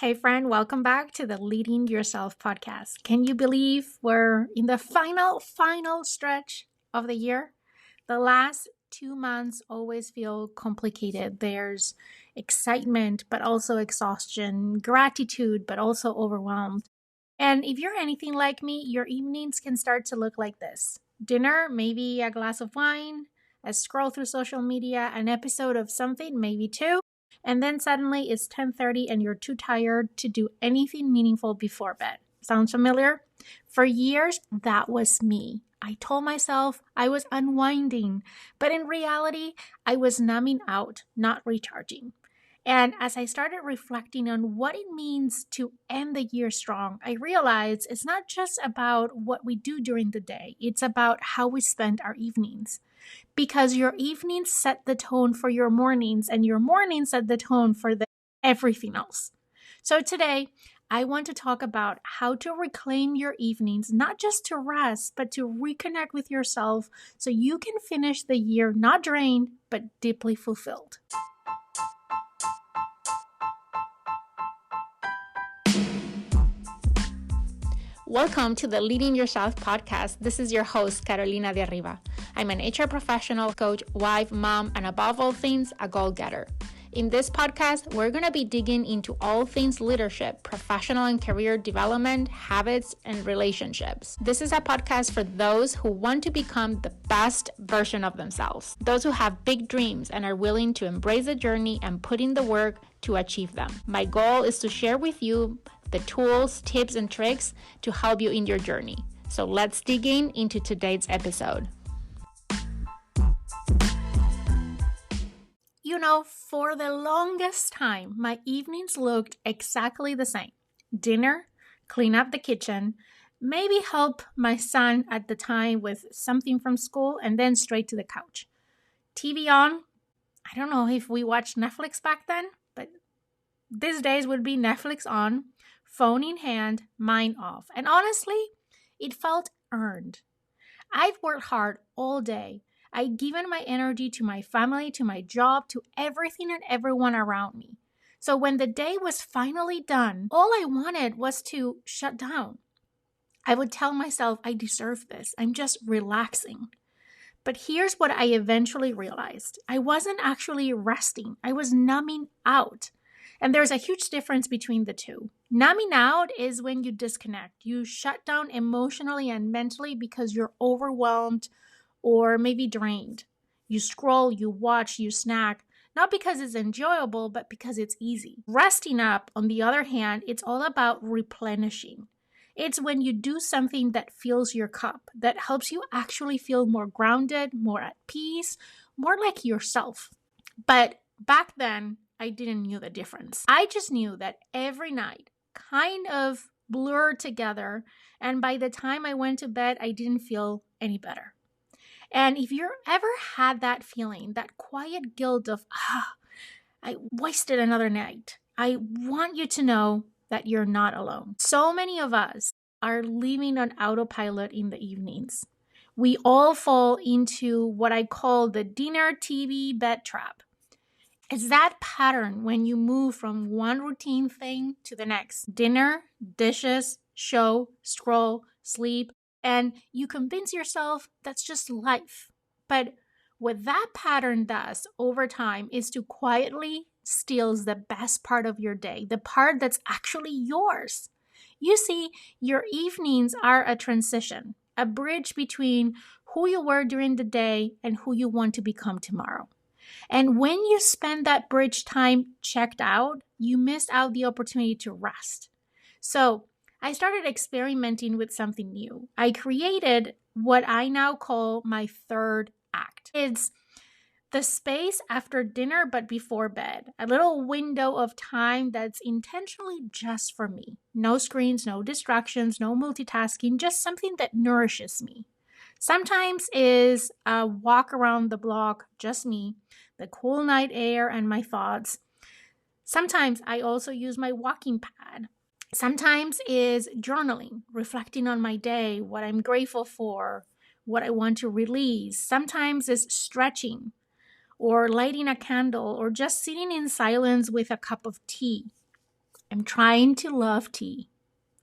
Hey friend, welcome back to the Leading Yourself podcast. Can you believe we're in the final stretch of the year? The last 2 months always feel complicated. There's excitement, but also exhaustion, gratitude, but also overwhelmed. And if you're anything like me, your evenings can start to look like this: dinner, maybe a glass of wine, a scroll through social media, an episode of something, maybe two. And then suddenly it's 10:30 and you're too tired to do anything meaningful before bed. Sounds familiar? For years, that was me. I told myself I was unwinding, but in reality, I was numbing out, not recharging. And as I started reflecting on what it means to end the year strong, I realized it's not just about what we do during the day, it's about how we spend our evenings. Because your evenings set the tone for your mornings, and your mornings set the tone for everything else. So today, I want to talk about how to reclaim your evenings, not just to rest, but to reconnect with yourself so you can finish the year not drained, but deeply fulfilled. Welcome to the Leading Yourself podcast. This is your host, Carolina de Arriba. I'm an HR professional, coach, wife, mom, and above all things, a goal-getter. In this podcast, we're going to be digging into all things leadership, professional and career development, habits, and relationships. This is a podcast for those who want to become the best version of themselves, those who have big dreams and are willing to embrace the journey and put in the work to achieve them. My goal is to share with you the tools, tips, and tricks to help you in your journey. So let's dig into today's episode. For the longest time, my evenings looked exactly the same. Dinner, clean up the kitchen, maybe help my son at the time with something from school, and then straight to the couch. TV on. I don't know if we watched Netflix back then, but these days would be Netflix on, phone in hand, mind off. And honestly, it felt earned. I've worked hard all day. I'd given my energy to my family, to my job, to everything and everyone around me. So when the day was finally done, all I wanted was to shut down. I would tell myself I deserve this. I'm just relaxing. But here's what I eventually realized. I wasn't actually resting. I was numbing out. And there's a huge difference between the two. Numbing out is when you disconnect. You shut down emotionally and mentally because you're overwhelmed or maybe drained. You scroll, you watch, you snack, not because it's enjoyable, but because it's easy. Resting up, on the other hand, it's all about replenishing. It's when you do something that fills your cup, that helps you actually feel more grounded, more at peace, more like yourself. But back then, I didn't know the difference. I just knew that every night kind of blurred together, and by the time I went to bed, I didn't feel any better. And if you ever had that feeling, that quiet guilt of, I wasted another night, I want you to know that you're not alone. So many of us are living on autopilot in the evenings. We all fall into what I call the dinner, TV, bed trap. It's that pattern when you move from one routine thing to the next. Dinner, dishes, show, scroll, sleep, and you convince yourself that's just life. But what that pattern does over time is to quietly steals the best part of your day, the part that's actually yours. You see, your evenings are a transition, a bridge between who you were during the day and who you want to become tomorrow. And when you spend that bridge time checked out, you missed out the opportunity to rest. So I started experimenting with something new. I created what I now call my third act. It's the space after dinner but before bed, a little window of time that's intentionally just for me. No screens, no distractions, no multitasking, just something that nourishes me. Sometimes is a walk around the block, just me, the cool night air and my thoughts. Sometimes I also use my walking pad. Sometimes is journaling, reflecting on my day, what I'm grateful for, what I want to release. Sometimes is stretching or lighting a candle or just sitting in silence with a cup of tea. I'm trying to love tea.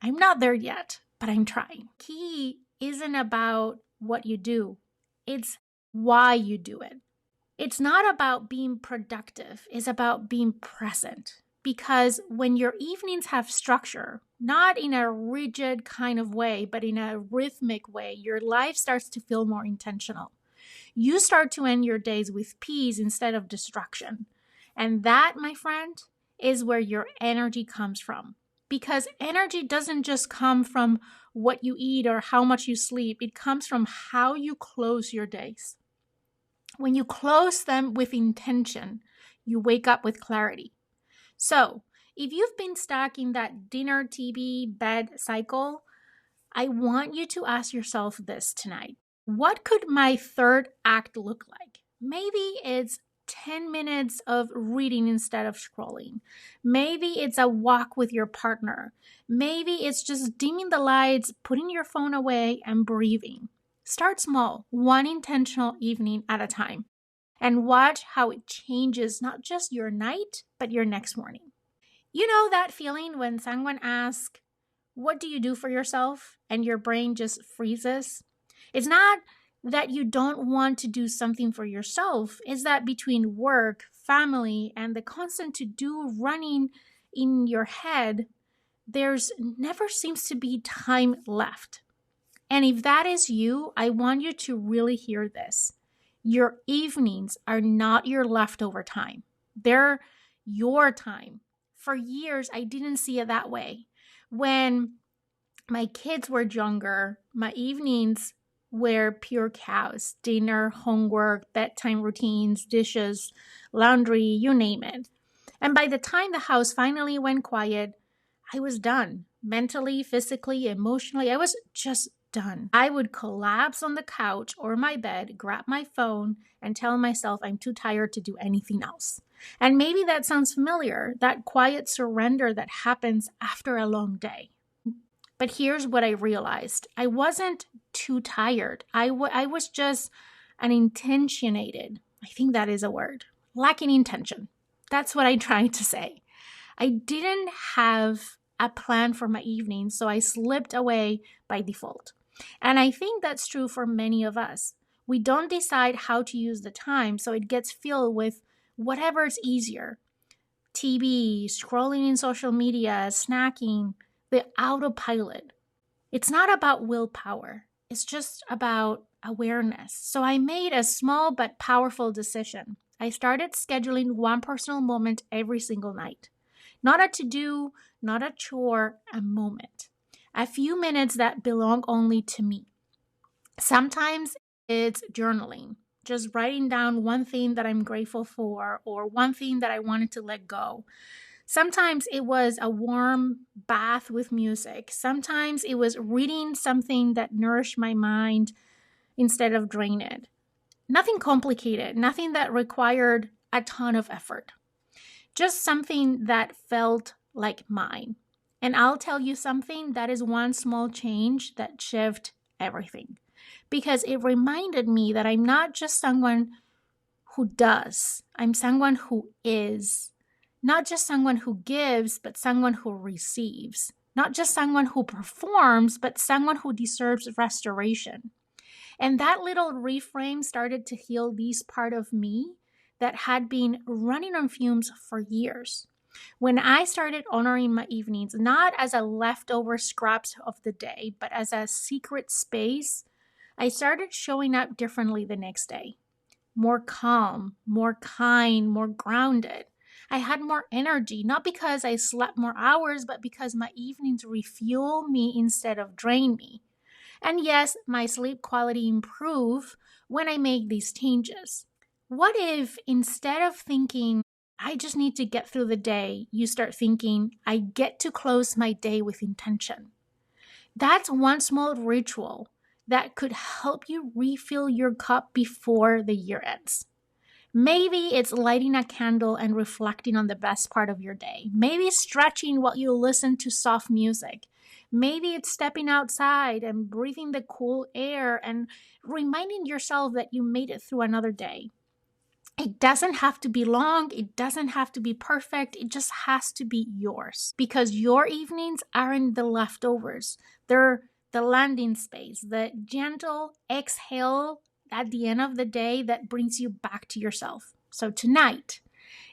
I'm not there yet, but I'm trying. Key isn't about what you do, it's why you do it. It's not about being productive, it's about being present. Because when your evenings have structure, not in a rigid kind of way, but in a rhythmic way, your life starts to feel more intentional. You start to end your days with peace instead of destruction. And that, my friend, is where your energy comes from. Because energy doesn't just come from what you eat or how much you sleep, it comes from how you close your days. When you close them with intention, you wake up with clarity. So, if you've been stuck in that dinner, TV, bed cycle, I want you to ask yourself this tonight. What could my third act look like? Maybe it's 10 minutes of reading instead of scrolling. Maybe it's a walk with your partner. Maybe it's just dimming the lights, putting your phone away, and breathing. Start small, one intentional evening at a time, and watch how it changes not just your night, but your next morning. You know that feeling when someone asks, "What do you do for yourself?" and your brain just freezes? It's not that you don't want to do something for yourself, it's that between work, family, and the constant to do running in your head, there's never seems to be time left. And if that is you, I want you to really hear this. Your evenings are not your leftover time, they're your time. For years, I didn't see it that way. When my kids were younger, my evenings were pure chaos: dinner, homework, bedtime routines, dishes, laundry, you name it. And by the time the house finally went quiet, I was done. Mentally, physically, emotionally, I was just done. I would collapse on the couch or my bed, grab my phone, and tell myself I'm too tired to do anything else. And maybe that sounds familiar, that quiet surrender that happens after a long day. But here's what I realized. I wasn't too tired. I was just unintentionated. I think that is a word. Lacking intention. That's what I tried to say. I didn't have a plan for my evening, so I slipped away by default. And I think that's true for many of us. We don't decide how to use the time, so it gets filled with whatever is easier: TV, scrolling in social media, snacking, the autopilot. It's not about willpower, it's just about awareness. So I made a small but powerful decision. I started scheduling one personal moment every single night. Not a to do, not a chore, a moment. A few minutes that belong only to me. Sometimes it's journaling, just writing down one thing that I'm grateful for or one thing that I wanted to let go. Sometimes it was a warm bath with music. Sometimes it was reading something that nourished my mind instead of drain it. Nothing complicated, nothing that required a ton of effort. Just something that felt like mine. And I'll tell you something, that is one small change that shifted everything. Because it reminded me that I'm not just someone who does, I'm someone who is. Not just someone who gives, but someone who receives. Not just someone who performs, but someone who deserves restoration. And that little reframe started to heal this part of me that had been running on fumes for years. When I started honoring my evenings, not as a leftover scraps of the day, but as a secret space, I started showing up differently the next day. More calm, more kind, more grounded. I had more energy, not because I slept more hours, but because my evenings refuel me instead of drain me. And yes, my sleep quality improved when I make these changes. What if instead of thinking, I just need to get through the day, you start thinking, I get to close my day with intention? That's one small ritual that could help you refill your cup before the year ends. Maybe it's lighting a candle and reflecting on the best part of your day. Maybe stretching while you listen to soft music. Maybe it's stepping outside and breathing the cool air and reminding yourself that you made it through another day. It doesn't have to be long. It doesn't have to be perfect. It just has to be yours, because your evenings aren't the leftovers. They're the landing space, the gentle exhale at the end of the day that brings you back to yourself. So tonight,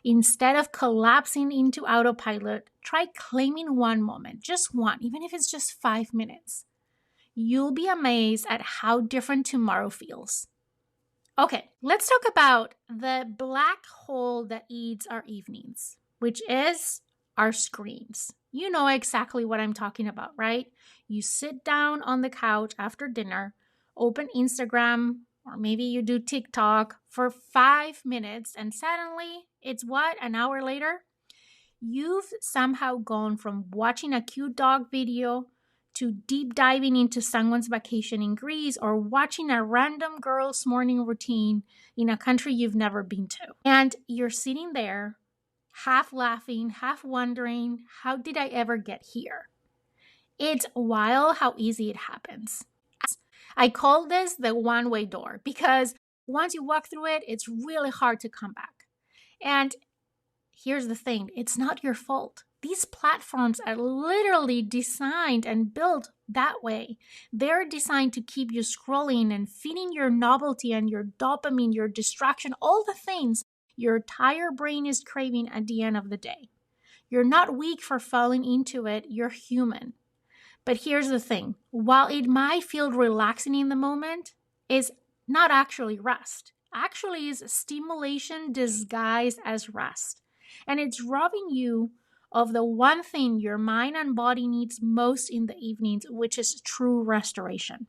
instead of collapsing into autopilot, try claiming one moment, just one, even if it's just 5 minutes. You'll be amazed at how different tomorrow feels. Okay, let's talk about the black hole that eats our evenings, which is our screens. You know exactly what I'm talking about, right? You sit down on the couch after dinner, open Instagram, or maybe you do TikTok for 5 minutes, and suddenly it's what? An hour later? You've somehow gone from watching a cute dog video to deep diving into someone's vacation in Greece or watching a random girl's morning routine in a country you've never been to. And you're sitting there, half laughing, half wondering, how did I ever get here? It's wild how easy it happens. I call this the one-way door because once you walk through it, it's really hard to come back. And here's the thing, it's not your fault. These platforms are literally designed and built that way. They're designed to keep you scrolling and feeding your novelty and your dopamine, your distraction, all the things your tired brain is craving at the end of the day. You're not weak for falling into it, you're human. But here's the thing, while it might feel relaxing in the moment, it's not actually rest. Actually, it's stimulation disguised as rest. And it's robbing you of the one thing your mind and body needs most in the evenings, which is true restoration.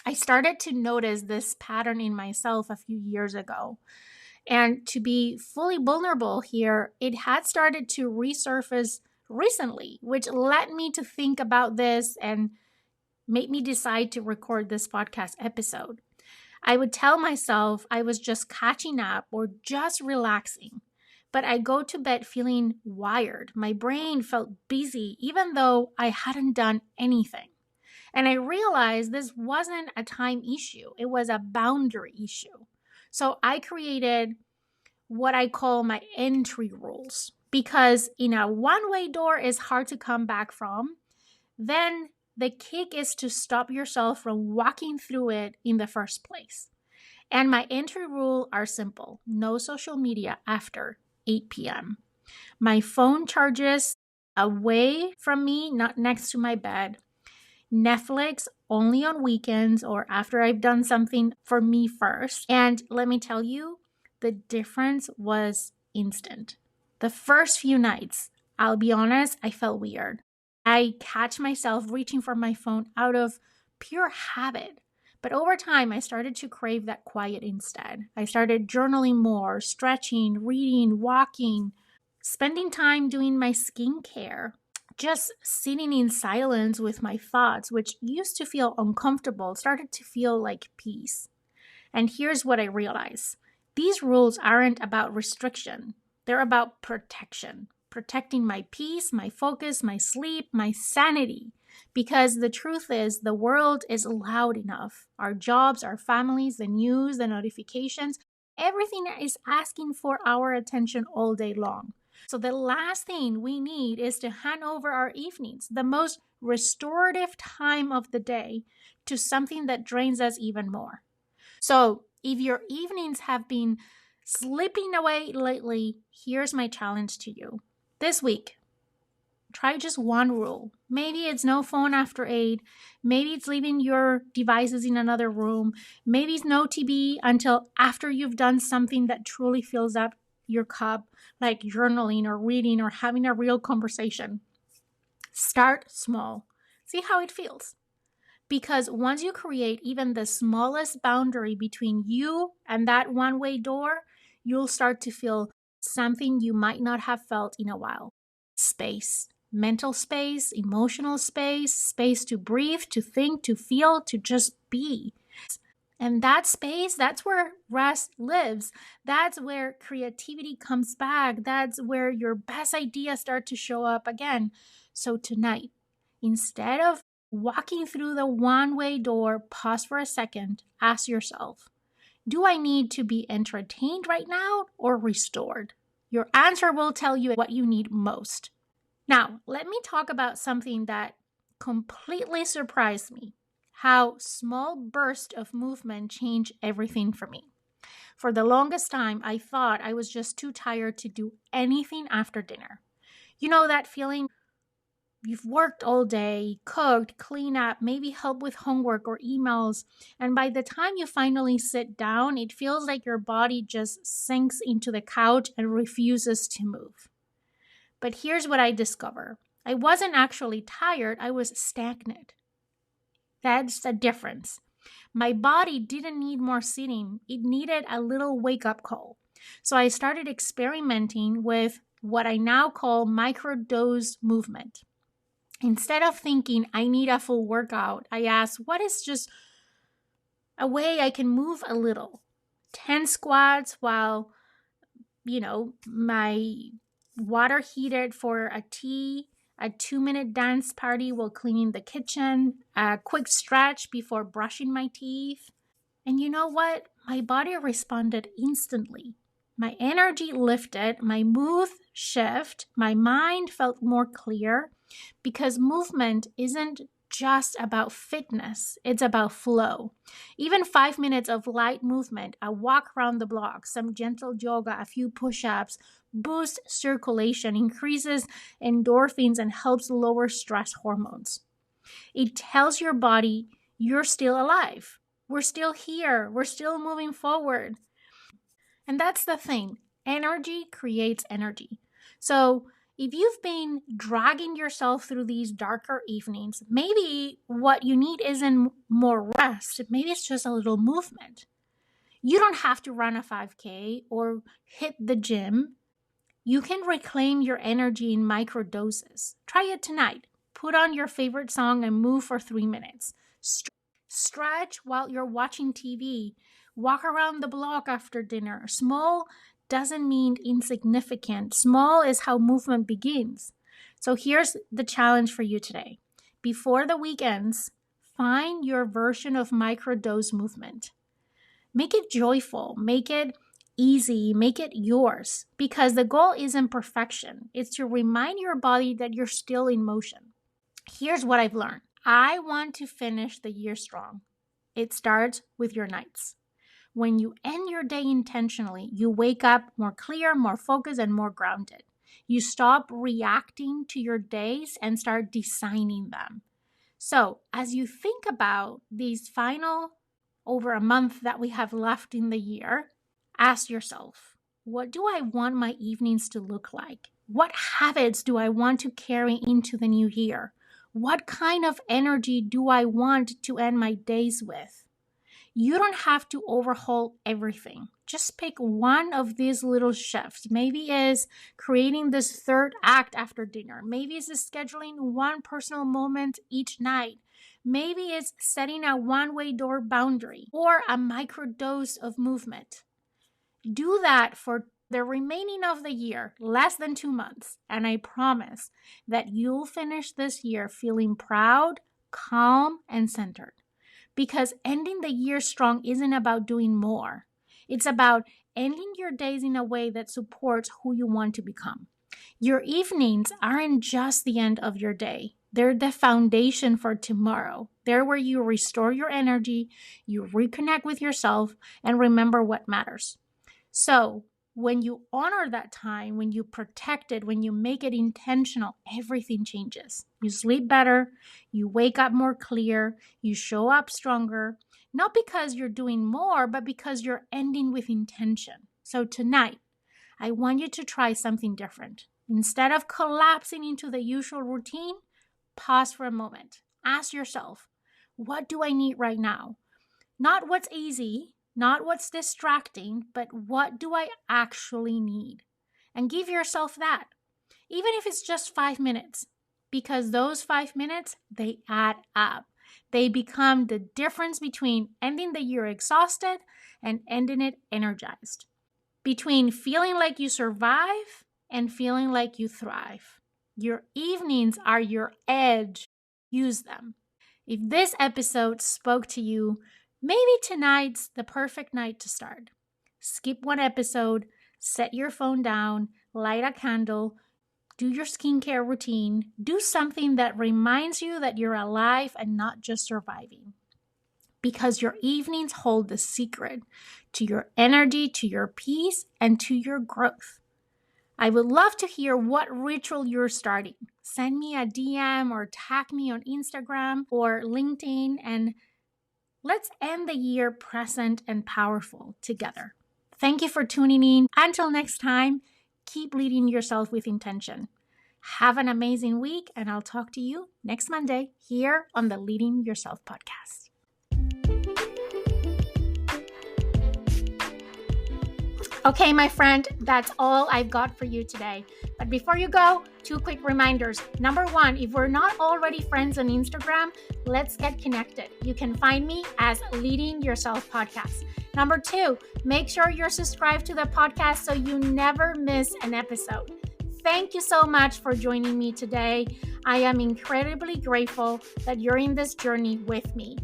I started to notice this pattern in myself a few years ago. And to be fully vulnerable here, it had started to resurface recently, which led me to think about this and made me decide to record this podcast episode. I would tell myself I was just catching up or just relaxing. But I go to bed feeling wired. My brain felt busy even though I hadn't done anything. And I realized this wasn't a time issue. It was a boundary issue. So I created what I call my entry rules. Because in a one-way door is hard to come back from, then the kick is to stop yourself from walking through it in the first place. And my entry rules are simple. No social media after 8 p.m. My phone charges away from me, not next to my bed. Netflix only on weekends or after I've done something for me first. And let me tell you, the difference was instant. The first few nights, I'll be honest, I felt weird. I catch myself reaching for my phone out of pure habit. But over time, I started to crave that quiet instead. I started journaling more, stretching, reading, walking, spending time doing my skincare, just sitting in silence with my thoughts, which used to feel uncomfortable, started to feel like peace. And here's what I realized. These rules aren't about restriction. They're about protection. Protecting my peace, my focus, my sleep, my sanity. Because the truth is, the world is loud enough. Our jobs, our families, the news, the notifications, everything is asking for our attention all day long. So the last thing we need is to hand over our evenings, the most restorative time of the day, to something that drains us even more. So if your evenings have been slipping away lately, here's my challenge to you. This week, try just one rule. Maybe it's no phone after 8. Maybe it's leaving your devices in another room. Maybe it's no TV until after you've done something that truly fills up your cup, like journaling or reading or having a real conversation. Start small. See how it feels. Because once you create even the smallest boundary between you and that one-way door, you'll start to feel something you might not have felt in a while. Space. Mental space, emotional space, space to breathe, to think, to feel, to just be. And that space, that's where rest lives. That's where creativity comes back. That's where your best ideas start to show up again. So tonight, instead of walking through the one-way door, pause for a second, ask yourself, Do I need to be entertained right now or restored? Your answer will tell you what you need most. Now, let me talk about something that completely surprised me: how small bursts of movement change everything for me. For the longest time, I thought I was just too tired to do anything after dinner. You know that feeling? You've worked all day, cooked, cleaned up, maybe helped with homework or emails, and by the time you finally sit down, it feels like your body just sinks into the couch and refuses to move. But here's what I discovered: I wasn't actually tired, I was stagnant. That's the difference. My body didn't need more sitting, it needed a little wake up call. So I started experimenting with what I now call microdose movement. Instead of thinking I need a full workout, I asked, what is just a way I can move a little? 10 squats while, my water heated for a tea, a 2-minute dance party while cleaning the kitchen, a quick stretch before brushing my teeth. And you know what? My body responded instantly. My energy lifted, my mood shifted, my mind felt more clear, because movement isn't just about fitness, it's about flow. Even 5 minutes of light movement, a walk around the block, some gentle yoga, a few push-ups, boosts circulation, increases endorphins, and helps lower stress hormones. It tells your body you're still alive. We're still here. We're still moving forward. And that's the thing. Energy creates energy. So if you've been dragging yourself through these darker evenings, maybe what you need isn't more rest. Maybe it's just a little movement. You don't have to run a 5K or hit the gym. You can reclaim your energy in micro doses. Try it tonight. Put on your favorite song and move for 3 minutes. Stretch while you're watching TV. Walk around the block after dinner. Small doesn't mean insignificant. Small is how movement begins. So here's the challenge for you today. Before the weekends, find your version of microdose movement. Make it joyful. Make it easy. Make it yours. Because the goal isn't perfection. It's to remind your body that you're still in motion. Here's what I've learned. I want to finish the year strong. It starts with your nights. When you end your day intentionally, you wake up more clear, more focused, and more grounded. You stop reacting to your days and start designing them. So, as you think about these final over a month that we have left in the year, ask yourself, what do I want my evenings to look like? What habits do I want to carry into the new year? What kind of energy do I want to end my days with? You don't have to overhaul everything. Just pick one of these little shifts. Maybe it's creating this third act after dinner. Maybe it's scheduling one personal moment each night. Maybe it's setting a one-way door boundary or a micro dose of movement. Do that for the remaining of the year, less than 2 months, and I promise that you'll finish this year feeling proud, calm, and centered. Because ending the year strong isn't about doing more. It's about ending your days in a way that supports who you want to become. Your evenings aren't just the end of your day. They're the foundation for tomorrow. They're where you restore your energy, you reconnect with yourself, and remember what matters. So, when you honor that time, when you protect it, when you make it intentional, everything changes. You sleep better, you wake up more clear, you show up stronger, not because you're doing more, but because you're ending with intention. So tonight, I want you to try something different. Instead of collapsing into the usual routine, pause for a moment. Ask yourself, what do I need right now? Not what's easy, not what's distracting, but what do I actually need? And give yourself that, even if it's just 5 minutes, because those 5 minutes, they add up. They become the difference between ending the year exhausted and ending it energized, between feeling like you survive and feeling like you thrive. Your evenings are your edge. Use them. If this episode spoke to you, Maybe tonight's the perfect night to start. Skip one episode, set your phone down, light a candle, do your skincare routine, do something that reminds you that you're alive and not just surviving. Because your evenings hold the secret to your energy, to your peace, and to your growth. I would love to hear what ritual you're starting. Send me a DM or tag me on Instagram or LinkedIn, and let's end the year present and powerful together. Thank you for tuning in. Until next time, keep leading yourself with intention. Have an amazing week, and I'll talk to you next Monday here on the Leading Yourself podcast. Okay, my friend, that's all I've got for you today. But before you go, 2 quick reminders. Number 1, if we're not already friends on Instagram, let's get connected. You can find me as Leading Yourself Podcast. Number 2, make sure you're subscribed to the podcast so you never miss an episode. Thank you so much for joining me today. I am incredibly grateful that you're in this journey with me.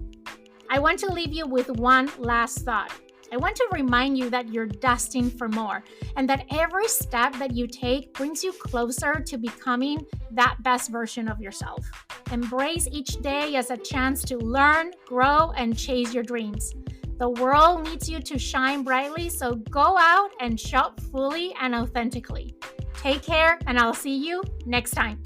I want to leave you with one last thought. I want to remind you that you're destined for more and that every step that you take brings you closer to becoming that best version of yourself. Embrace each day as a chance to learn, grow, and chase your dreams. The world needs you to shine brightly, so go out and show up fully and authentically. Take care, and I'll see you next time.